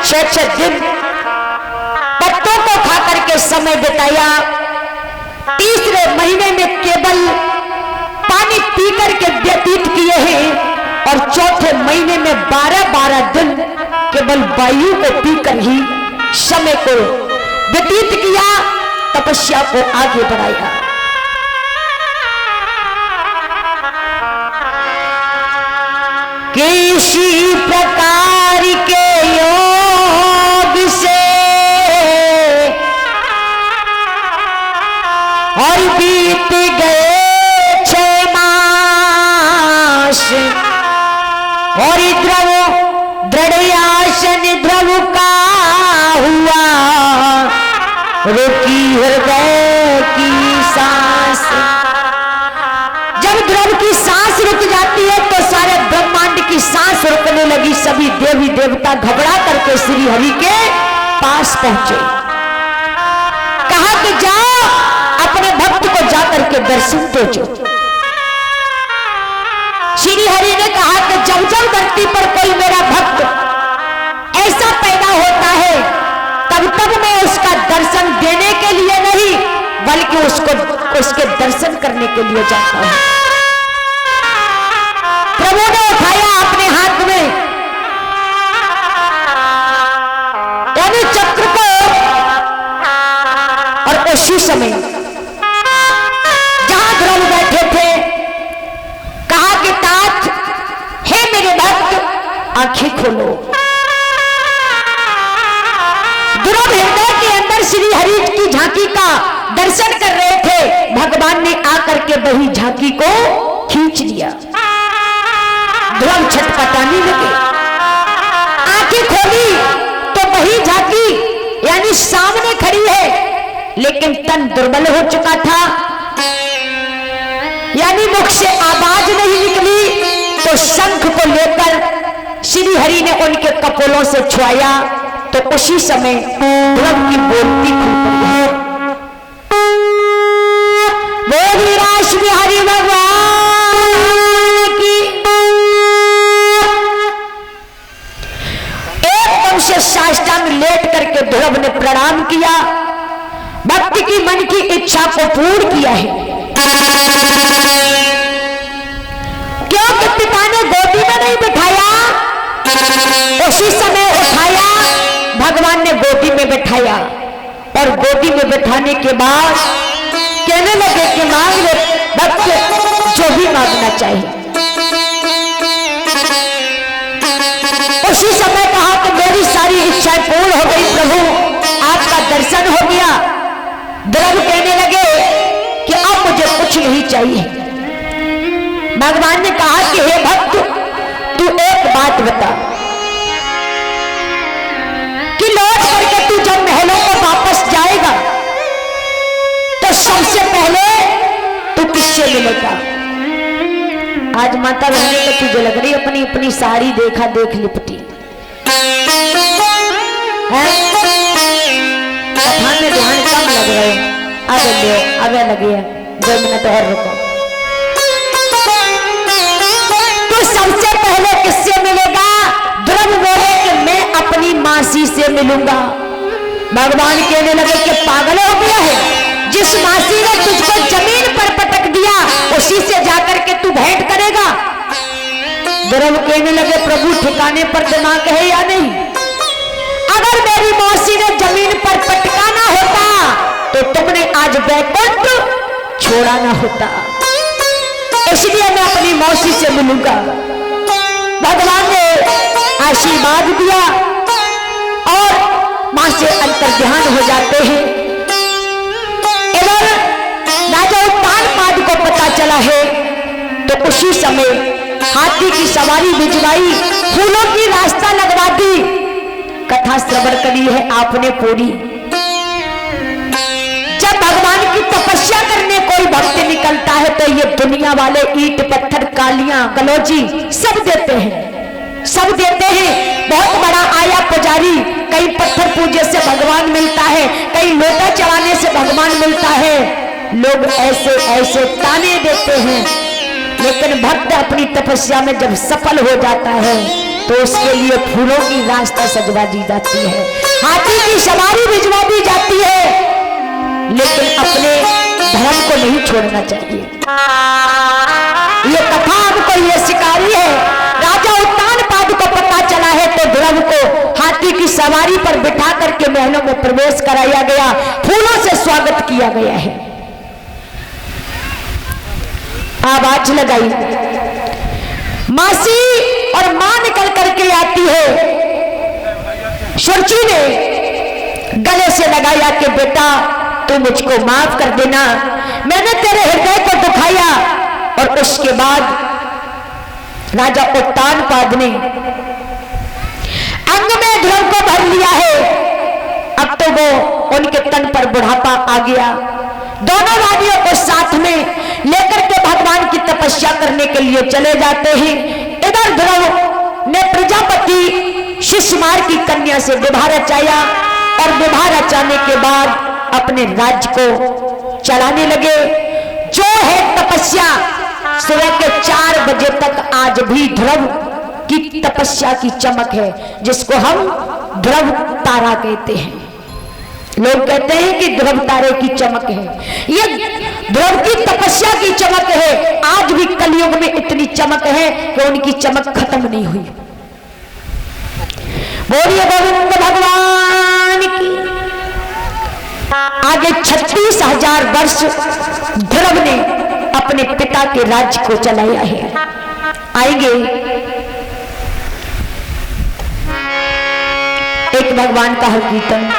6 दिन पत्तों को खा करके समय बिताया। तीसरे महीने में केवल पानी पी करके व्यतीत किए हैं और चौथे महीने में 12-12 दिन केवल वायु को पीकर ही समय को व्यतीत किया, तपस्या को आगे बढ़ाया। किसी प्रकार के योग से और बीत गए 6 मास और द्रव दृढ़यासन ध्रुव का हुआ, रुकी हृदय की सांस। जब ध्रुव की सांस रुक जाती है तो सारे ब्रह्मांड की सांस रुकने लगी। सभी देवी देवता घबरा करके श्री हरि के पास पहुंचे। कहा कि जाओ अपने भक्त को जाकर के दर्शन दो। श्री हरि ने कहा कि जब जब धरती पर कोई मेरा भक्त ऐसा पैदा होता है तब तब मैं उसका दर्शन देने के लिए नहीं बल्कि उसके दर्शन करने के लिए जाता हूं। प्रभु ने उठाया अपने हाथ में यानी चक्र को और उसी समय जहां ध्रुव बैठे थे कहा कि तात हे मेरे भक्त आंखें खोलो। ध्रुव हृदय के अंदर श्री हरि की झांकी का दर्शन कर रहे थे। भगवान ने आकर के वही झांकी को खींच लिया। ध्रुव छटपटाने लगे, आंखें खोली तो वही झांकी यानी सामने खड़ी है, लेकिन तन दुर्बल हो चुका था, यानी मुख से आवाज नहीं निकली। तो शंख को लेकर श्री हरि ने उनके कपोलों से छुआया तो उसी समय ध्रुव की बोलती खुल पड़ी। बोली राष्ट्र हरि भगवान की। एकदम से साष्टांग लेट करके ध्रुव ने प्रणाम किया, भक्ति की मन की इच्छा को पूर्ण किया है। क्योंकि पिता ने गोदी में नहीं बिठाया, उसी समय उठाया, भगवान ने गोदी में बिठाया और गोदी में बिठाने के बाद कहने लगे कि मांग ले भक्त जो भी मांगना चाहिए। उसी समय कहा कि मेरी सारी इच्छाएं पूर्ण हो गई प्रभु, आपका दर्शन हो गया। ध्रुव कहने लगे कि अब मुझे कुछ नहीं चाहिए। भगवान ने कहा कि हे भक्त तू एक बात बता कि लौट करके तू जब महलों को वापस जाएगा तो सबसे पहले तू किससे मिलेगा। आज माता रहने को तुझे लग रही अपनी अपनी साड़ी देखा देख लिपटी है, कथा में ध्यान कम लग रहे, आगे लगे 2 मिनट और रुको। तो सबसे पहले किससे मिलेगा। ध्रुव बोले कि मैं अपनी मासी से मिलूंगा। भगवान कहने लगे कि पागल हो गया है, जिस मासी ने तुझको जमीन पर पटक दिया उसी से जाकर के तू भेंट करेगा। ध्रुव कहने लगे प्रभु ठिकाने पर दिमाग है या नहीं। अगर मेरी मौसी ने जमीन पर पटकाना होता तो तुमने आज बैकुंठ छोड़ा ना होता, इसलिए मैं अपनी मौसी से मिलूंगा। भगवान ने आशीर्वाद दिया और मां से अंतर्ध्यान हो जाते हैं। इधर राजा उत्तानपाद को पता चला है तो उसी समय हाथी की सवारी भिजवाई, फूलों की रास्ता लगवा दी। कथा श्रवण करी है आपने पूरी। जब भगवान की तपस्या करने कोई भक्त निकलता है तो ये दुनिया वाले ईंट पत्थर कालियां कलौजी सब देते हैं, सब देते हैं। बहुत बड़ा आया पुजारी, कई पत्थर पूजे से भगवान मिलता है, कई लोटा चढ़ाने से भगवान मिलता है। लोग ऐसे ऐसे ताने देते हैं, लेकिन भक्त अपनी तपस्या में जब सफल हो जाता है तो उसके लिए फूलों की रास्ता सजवा दी जाती है, हाथी की सवारी भिजवा दी जाती है, लेकिन अपने धर्म को नहीं छोड़ना चाहिए। ये कथा हमको ये सिखाई है। राजा उत्तानपाद को पता चला है तो ध्रुव को हाथी की सवारी पर बिठा करके महलों में प्रवेश कराया गया, फूलों से स्वागत किया गया है। आवाज लगाई, मासी और मां निकल करके आती है। सुरची ने गले से लगाया कि बेटा तू मुझको माफ कर देना, मैंने तेरे हृदय को दुखाया। और उसके बाद राजा उत्तानपाद ने अंग में ध्रुव को भर लिया है। अब तो वो उनके तन पर बुढ़ापा आ गया। दोनों रानियों को साथ में लेकर के भगवान की तपस्या करने के लिए चले जाते हैं। इधर ध्रुव ने प्रजापति शिशुमार की कन्या से विवाह रचाया और विवाह रचाने के बाद अपने राज्य को चलाने लगे। जो है तपस्या सुबह के 4 बजे तक आज भी ध्रुव की तपस्या की चमक है, जिसको हम ध्रुव तारा कहते हैं। लोग कहते हैं कि ध्रुव तारे की चमक है, ये ध्रुव की तपस्या की चमक है। आज भी कलयुग में इतनी चमक है कि उनकी चमक खत्म नहीं हुई। बोलिए गोविंद भगवान की। आगे 36,000 वर्ष ध्रुव ने अपने पिता के राज्य को चलाया है। आएंगे एक भगवान का हर कीर्तन।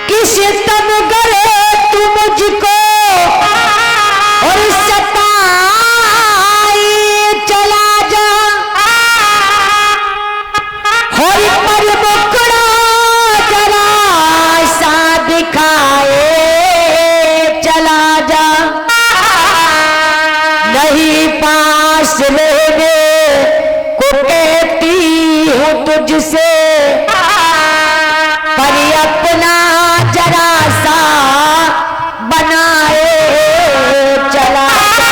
किस तब करे तू मुझको और सताए चला जा, होई पर मुकड़ा जरा सा दिखाए चला जा, नहीं पास रहने को कहती हूँ तुझसे, पर अपना जरा सा बनाए चला जा।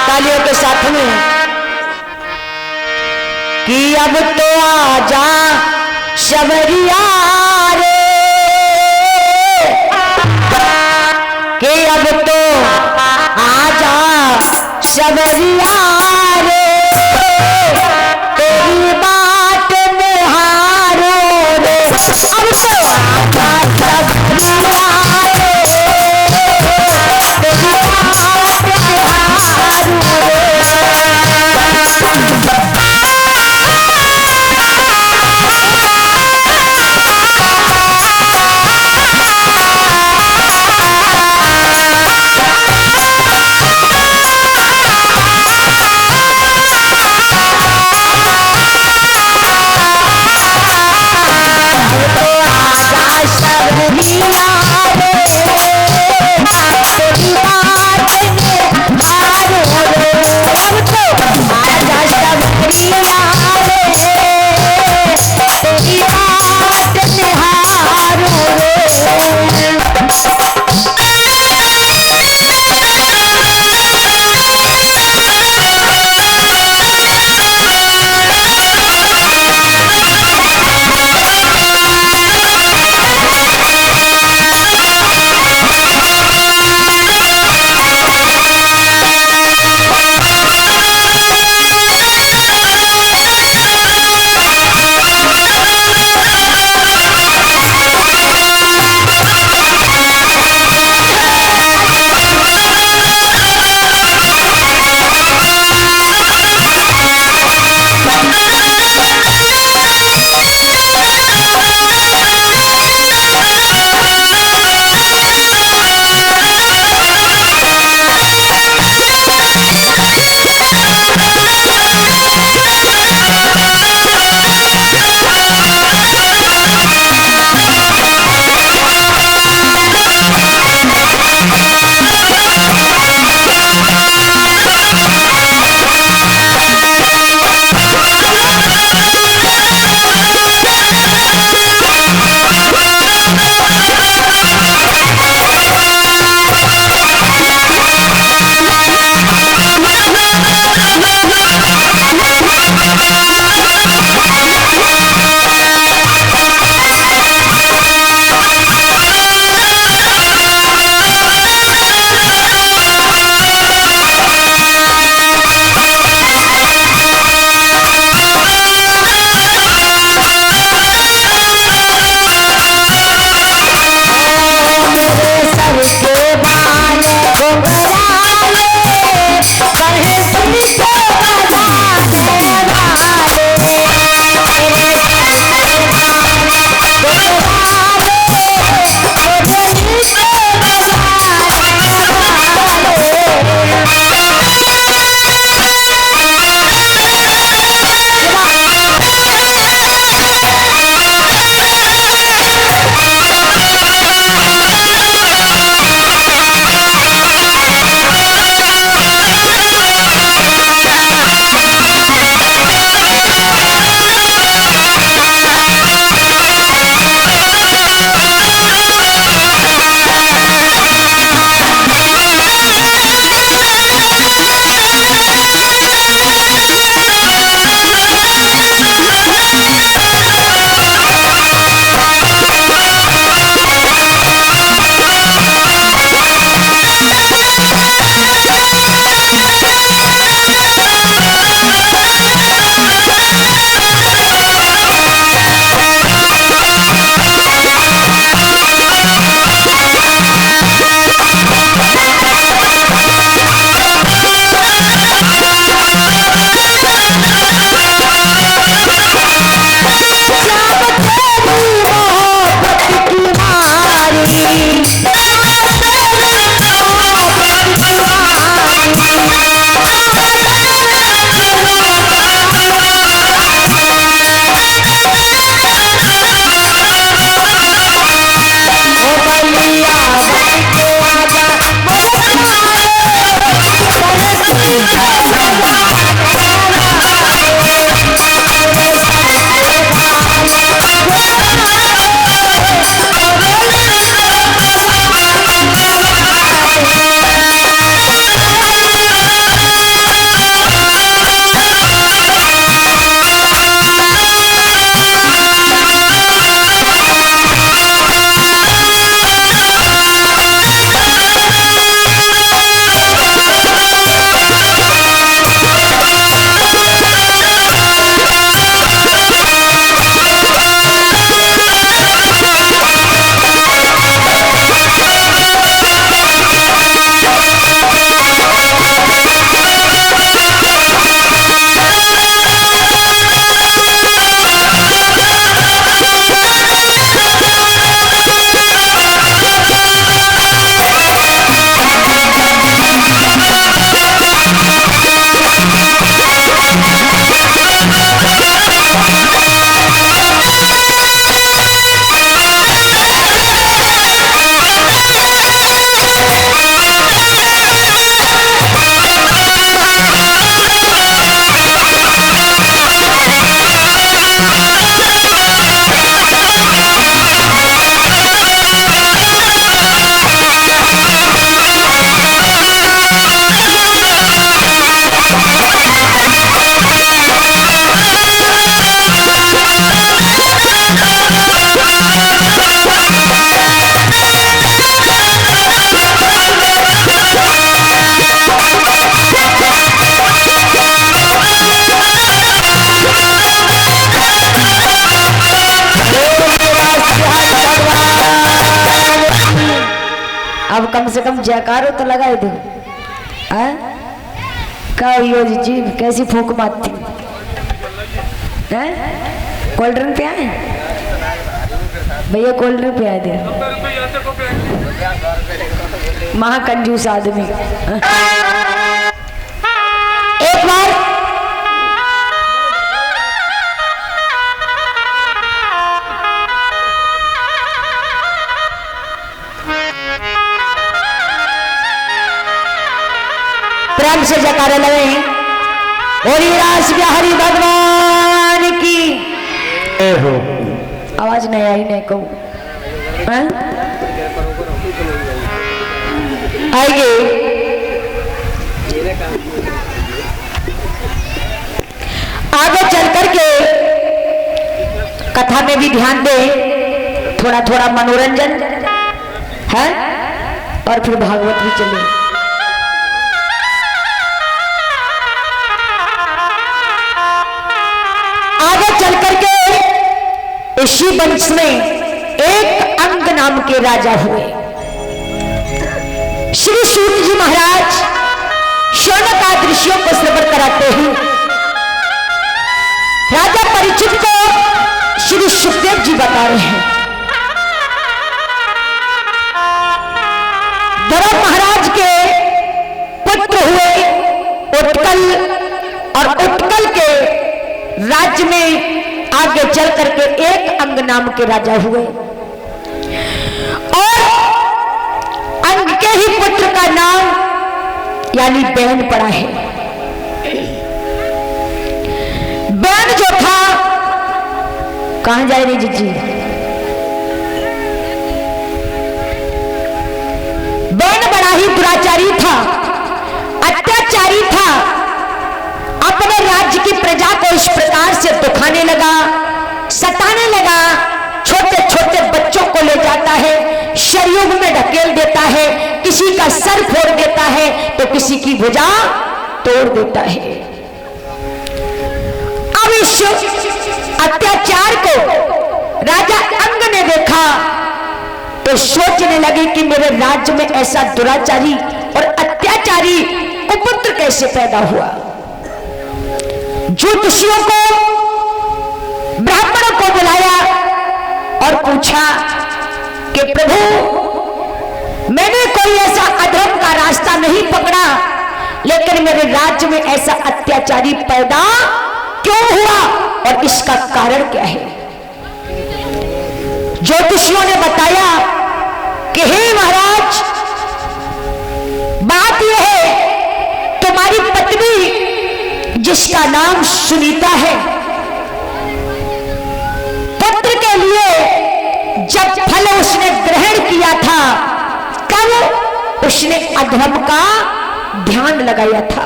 तालियों के साथ में कि अब तो आजा शबरिया रे, कि अब तो आजा शबरिया रे, तेरी बात निहारो रे, अब तो आजा शबरिया रे, तेरी बात निहारो रे। अब कम से कम जयकारो तो लगाए दो। का यो जी कैसी फूंक मारती है। कोल्ड ड्रिंक पे आए भैया, कोल्ड ड्रिंक पे आए दे। महाकंजूस आदमी। एक बार प्रेम से जयकारे लगे होली रास बिहारी भगवान की। आवाज नहीं आई, नहीं कहूँ आएगी। आगे चल करके कथा में भी ध्यान दे, थोड़ा थोड़ा मनोरंजन है और फिर भागवत भी चले। आगे चल करके ऋषि वंश में एक अंग नाम के राजा हुए। श्री सूत जी महाराज शौनक ऋषियों को श्रवण कराते हैं। राजा परीक्षित को श्री सुखदेव जी बता रहे हैं, धर्म महाराज के पुत्र हुए उत्कल, और उत्कल के राज्य में आगे चल करके एक अंग नाम के राजा हुए, और अंग के ही पुत्र का नाम यानी बैन पड़ा है। बैन जो था, कहां जाए रही जी, बैन बड़ा ही दुराचारी था, अत्याचारी था। अपने राज्य की प्रजा को इस प्रकार से दुखाने लगा, सताने लगा। छोटे छोटे बच्चों को ले जाता है, शरयुग में ढकेल देता है, किसी का सर फोड़ देता है तो किसी की भुजा तोड़ देता है। अब इस अत्याचार को राजा अंग ने देखा तो सोचने लगे कि मेरे राज्य में ऐसा दुराचारी और अत्याचारी कुपुत्र कैसे पैदा हुआ। ज्योतिषियों को, ब्राह्मणों को बुलाया और पूछा कि प्रभु, मैंने कोई ऐसा अधर्म का रास्ता नहीं पकड़ा, लेकिन मेरे राज्य में ऐसा अत्याचारी पैदा क्यों हुआ और इसका कारण क्या है। ज्योतिषियों ने बताया कि हे महाराज, बात यह है, तुम्हारी पत्नी जिसका नाम सुनीता है, पुत्र के लिए जब फल उसने ग्रहण किया था तब उसने अधर्म का ध्यान लगाया था,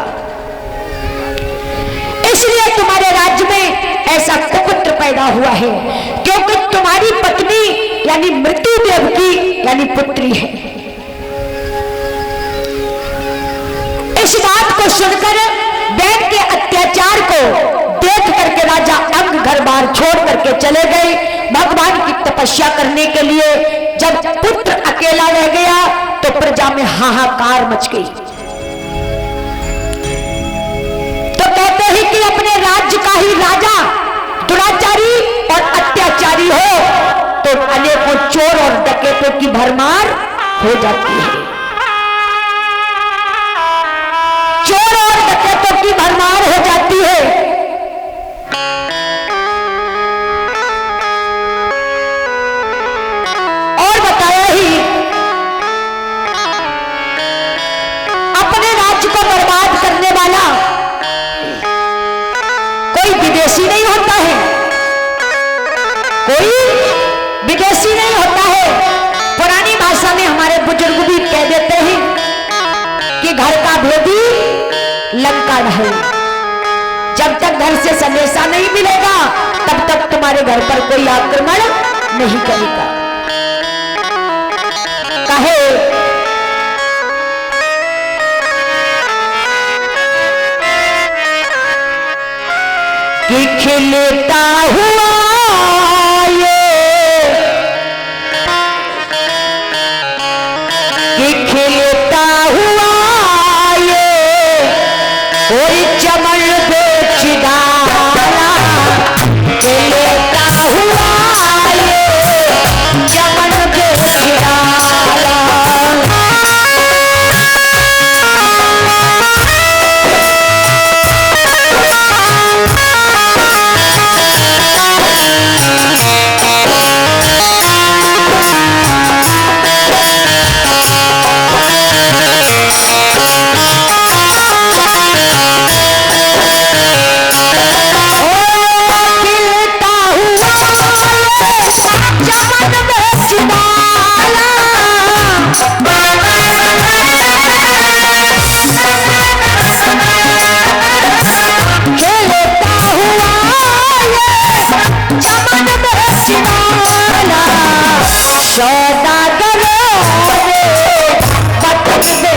इसलिए तुम्हारे राज्य में ऐसा कुपुत्र पैदा हुआ है, क्योंकि तुम्हारी पत्नी यानी मृत्यु देव की यानी पुत्री है। इस बात को सुनकर बैन के अत्याचार को देख करके राजा अंग घर बार छोड़ करके चले गए भगवान की तपस्या करने के लिए। जब पुत्र अकेला रह गया तो प्रजा में हाहाकार मच गई। तो कहते हैं कि अपने राज्य का ही राजा दुराचारी और अत्याचारी हो तो अनेकों चोर और डकैतों की भरमार हो जाती है। चोर और डकैतों की भरमार हो जाती है। और बताया ही, अपने राज्य को बर्बाद करने वाला कोई विदेशी नहीं होता है, कोई विदेशी नहीं होता है। पुरानी भाषा में हमारे बुजुर्ग भी कह देते हैं कि घर का भेदी लंका ढहे। जब तक घर से संदेशा नहीं मिलेगा तब तक तुम्हारे घर पर कोई आक्रमण नहीं करेगा। कहे कि खिलता हुआ ये कि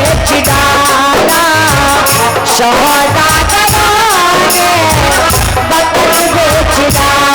बेच डाला, सौदागरों ने वतन बेच डाला।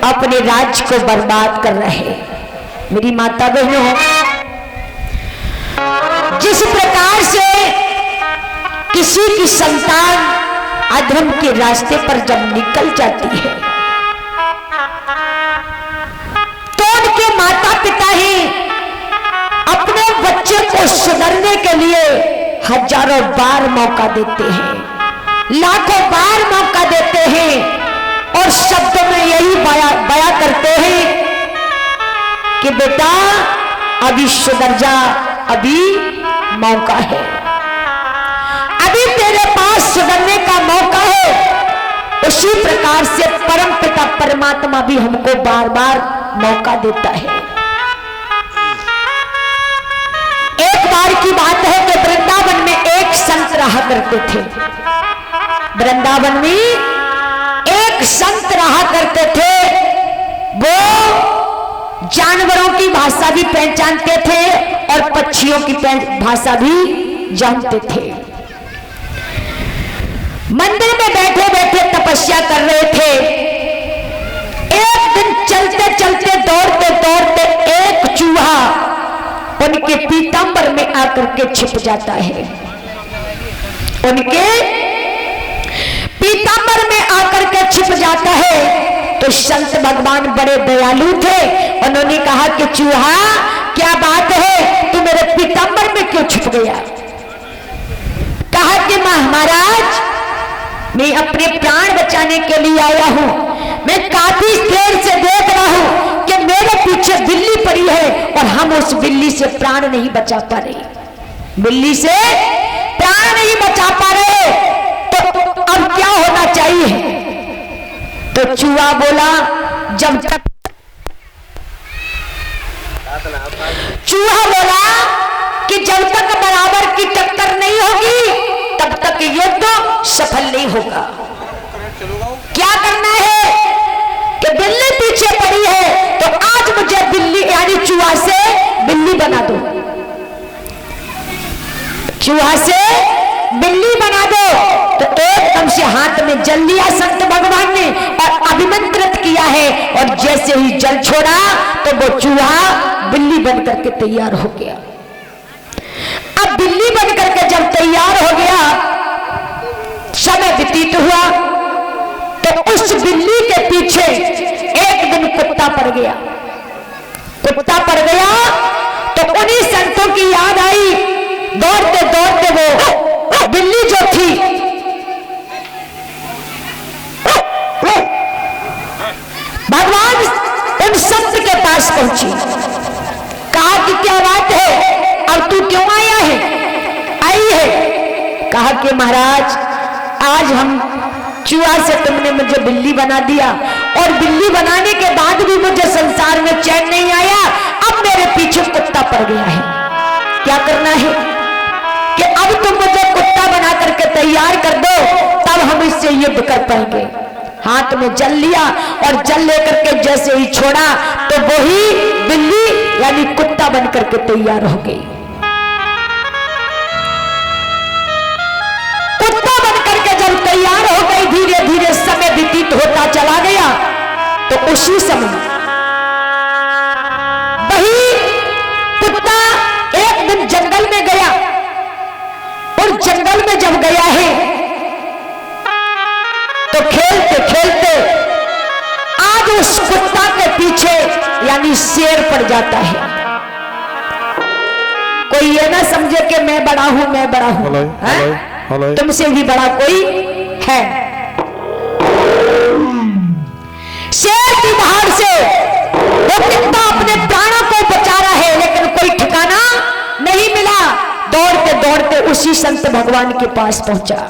अपने राज्य को बर्बाद कर रहे। मेरी माता बहनों, जिस प्रकार से किसी की संतान अधर्म के रास्ते पर जब निकल जाती है तो उनके माता पिता ही अपने बच्चे को सुधरने के लिए हजारों बार मौका देते हैं, लाखों बार मौका देते हैं और शब्दों में यही बया करते हैं कि बेटा अभी सुधर जा, अभी मौका है, अभी तेरे पास सुधरने का मौका है। उसी प्रकार से परम पिता परमात्मा भी हमको बार बार मौका देता है। एक बार की बात है कि वृंदावन में एक संत रहा करते थे। वृंदावन में एक संत रहा करते थे। वो जानवरों की भाषा भी पहचानते थे और पक्षियों की भाषा भी जानते थे। मंदिर में बैठे बैठे तपस्या कर रहे थे। एक दिन चलते चलते दौड़ते दौड़ते एक चूहा उनके पीतांबर में आकर के छिप जाता है। उनके पीतांबर में आकर के छिप जाता है। तो संत भगवान बड़े दयालु थे, उन्होंने कहा कि चूहा क्या बात है, तू मेरे पीतांबर में क्यों छुप गया? कहा कि महाराज मैं अपने प्राण बचाने के लिए आया हूं, मैं काफी देर से देख रहा हूं कि मेरे पीछे बिल्ली पड़ी है और हम उस बिल्ली से प्राण नहीं बचा पा रहे, बिल्ली से प्राण नहीं बचा पा रहे, तो अब क्या होना चाहिए? तो चूहा बोला कि जब तक बराबर की टक्कर नहीं होगी तब तक युद्ध सफल नहीं होगा। क्या करना है कि बिल्ली पीछे पड़ी है तो आज मुझे बिल्ली यानी चूहा से बिल्ली बना दो, चूहा से बिल्ली बना दो। तो एकदम से हाथ में जल लिया संत भगवान ने और अभिमंत्रित किया है, और जैसे ही जल छोड़ा तो वो चूहा बिल्ली बनकर के तैयार हो गया। अब बिल्ली बनकर के जब तैयार हो गया, समय व्यतीत हुआ, तो उस बिल्ली के पीछे एक दिन कुत्ता पड़ गया। कुत्ता पड़ गया तो उन्हीं संतों की याद आई, दौड़ते दौड़ते वो बिल्ली जो थी भगवान उन संत के पास पहुंची, कहा कि क्या बात है, अब तू क्यों आया है, आई है? कहा कि महाराज आज हम चूहा से तुमने मुझे बिल्ली बना दिया, और बिल्ली बनाने के बाद भी मुझे संसार में चैन नहीं आया, अब मेरे पीछे कुत्ता पड़ गया है। क्या करना है कि अब तुम मुझे कुत्ता बना करके तैयार कर दो, तब हम इससे युद्ध कर पाएंगे। हाथ में जल लिया और जल लेकर के जैसे ही छोड़ा तो वही बिल्ली यानी कुत्ता बनकर के तैयार हो गई। कुत्ता बनकर के जब तैयार हो गई, धीरे धीरे समय व्यतीत होता चला गया, तो उसी समय वही कुत्ता एक दिन जंगल में गया, और जंगल में जब गया है तो खेलते खेलते आज उस कुत्ता के पीछे यानी शेर पड़ जाता है। कोई ये ना समझे कि मैं बड़ा हूं, मैं बड़ा हूं, तुमसे भी बड़ा कोई है। शेर की धार से वो कुत्ता अपने प्राणों को बचा रहा है, लेकिन कोई ठिकाना नहीं मिला। दौड़ते दौड़ते उसी संत भगवान के पास पहुंचा,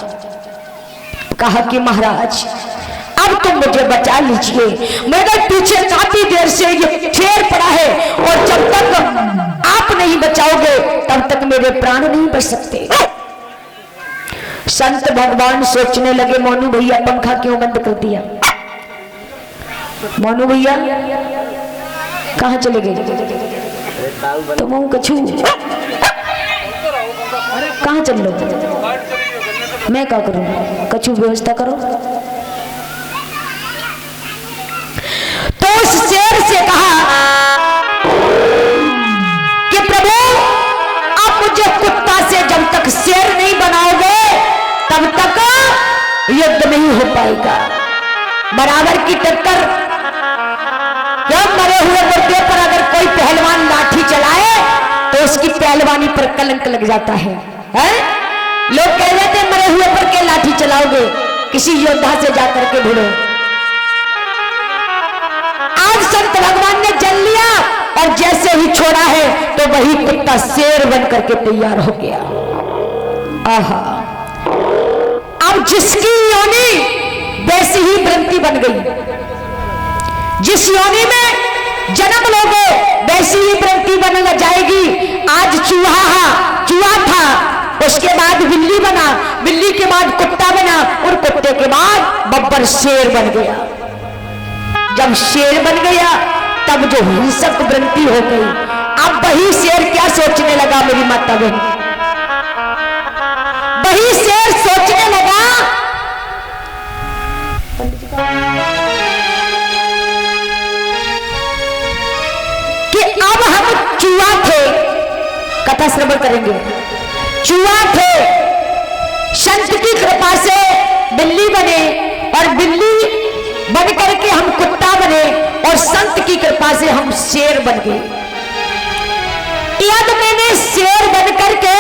कहा कि महाराज अब तुम मुझे बचा लीजिए, मेरे पीछे काफी देर से ये शेर पड़ा है, और जब तक आप नहीं बचाओगे तब तक मेरे प्राण नहीं बच सकते। संत भगवान सोचने लगे, मोनू भैया पंखा क्यों बंद कर दिया? मोनू भैया कहाँ चले गए? तो मुंह कछू कहाँ चल लो? मैं क्या करूं? कछु व्यवस्था करो। तो उस शेर से कहा कि प्रभु आप मुझे कुत्ता से जब तक शेर नहीं बनाओगे तब तक युद्ध नहीं हो पाएगा। बराबर की टक्कर जब मरे हुए मुर्दे पर अगर कोई पहलवान लाठी चलाए तो उसकी पहलवानी पर कलंक लग जाता है, लोग कह रहे थे मरे हुए पर के लाठी चलाओगे, किसी योद्धा से जाकर के भिड़ो। आज संत भगवान ने जल लिया और जैसे ही छोड़ा है तो वही कुत्ता शेर बन करके तैयार हो गया। आहा, अब जिसकी योनि वैसी ही वृत्ति बन गई, जिस योनि में जन्म लोगे वैसी ही वृत्ति बन जाएगी। आज चूहा था, उसके बाद बिल्ली बना, बिल्ली के बाद कुत्ता बना, और कुत्ते के बाद बब्बर शेर बन गया। जब शेर बन गया तब जो हिंसक वृत्ति हो गई, अब वही शेर क्या सोचने लगा मेरी माता बहन? वही शेर सोचने लगा कि अब हम चूहा थे, कथा श्रवण करेंगे, चूहा थे, संत की कृपा से बिल्ली बने, और बिल्ली और संत की कृपा से हम शेर बन गए। यदि मैंने शेर बन करके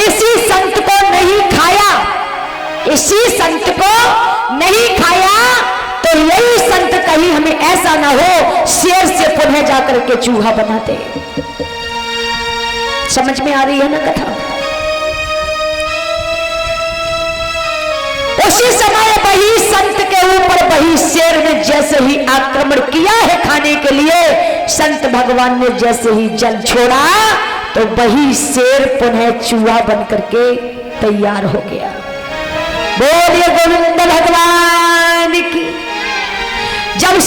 इसी संत को नहीं खाया, इसी संत को नहीं खाया, तो यही संत कहीं हमें ऐसा ना हो शेर से पुनः जाकर के चूहा बना दे। समझ में आ रही है ना कथा? उसी समय वही संत के ऊपर वही शेर ने जैसे ही आक्रमण किया है खाने के लिए, संत भगवान ने जैसे ही जल छोड़ा तो वही शेर पुनः चूहा बन करके तैयार हो गया। बोलिए गोविंद भगवान की। जब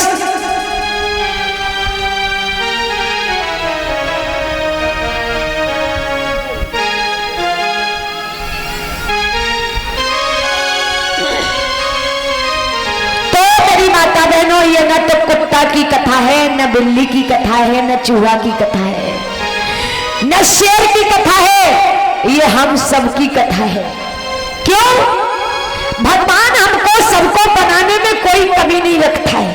माता बहनों, ये न तो कुत्ता की कथा है, न बिल्ली की कथा है, न चूहा की कथा है, न शेर की कथा है, ये हम सबकी कथा है। क्यों? भगवान हमको सबको बनाने में कोई कमी नहीं रखता है।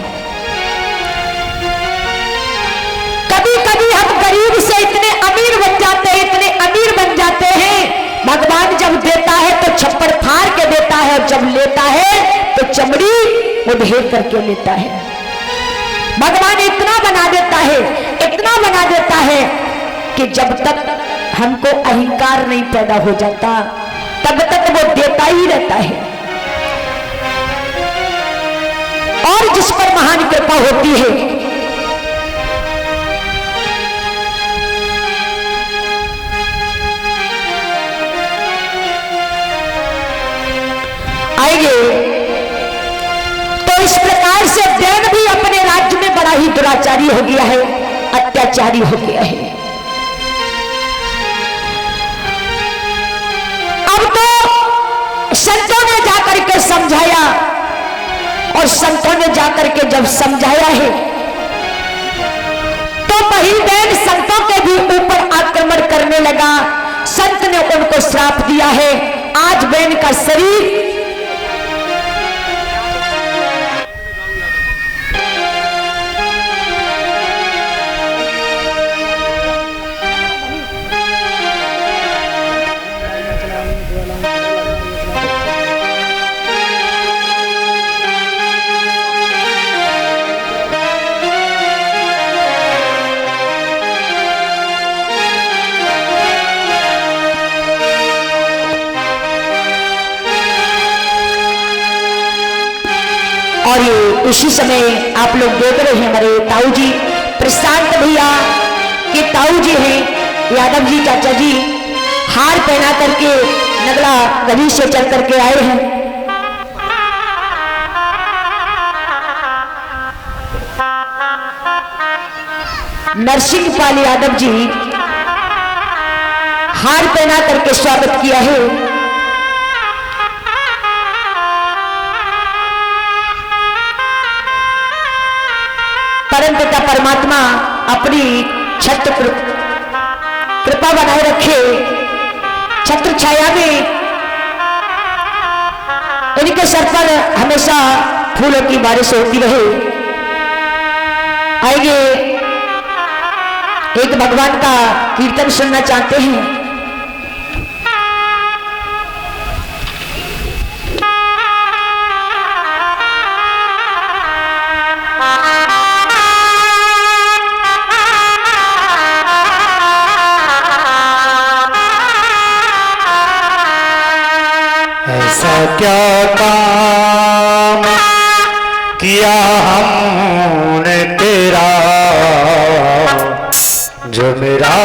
कभी कभी हम गरीब से इतने अमीर बन जाते हैं, इतने अमीर बन जाते हैं, भगवान जब देता है तो छप्पर फाड़ के देता है, और जब लेता है तो चमड़ी उधेड़ करके लेता है। भगवान इतना बना देता है, इतना बना देता है कि जब तक हमको अहंकार नहीं पैदा हो जाता तब तक वो देता ही रहता है। और जिस पर महान कृपा होती है, आइए तो इस प्रकार से दैन भी अपने राज्य में बड़ा ही दुराचारी हो गया है, अत्याचारी हो गया है। अब तो संतों ने जाकर के समझाया, और संतों ने जाकर के जब समझाया है तो वही दैन संतों के भी ऊपर आक्रमण करने लगा। संत ने उनको श्राप दिया है, आज बैन का शरीर और उसी समय आप लोग देख रहे हैं हमारे ताऊ जी प्रशांत भैया के ताऊ जी हैं यादव जी चाचा जी, हार पहना करके नगला गली से चल करके आए हैं। नरसिंह पाल यादव जी हार पहना करके स्वागत किया है। परमपिता परमात्मा अपनी छत्र कृपा बनाए रखे, छत्र छाया में इनके सर पर हमेशा फूलों की बारिश होती रहे। आइए एक भगवान का कीर्तन सुनना चाहते हैं। ऐसा क्या काम किया हमने तेरा जो मेरा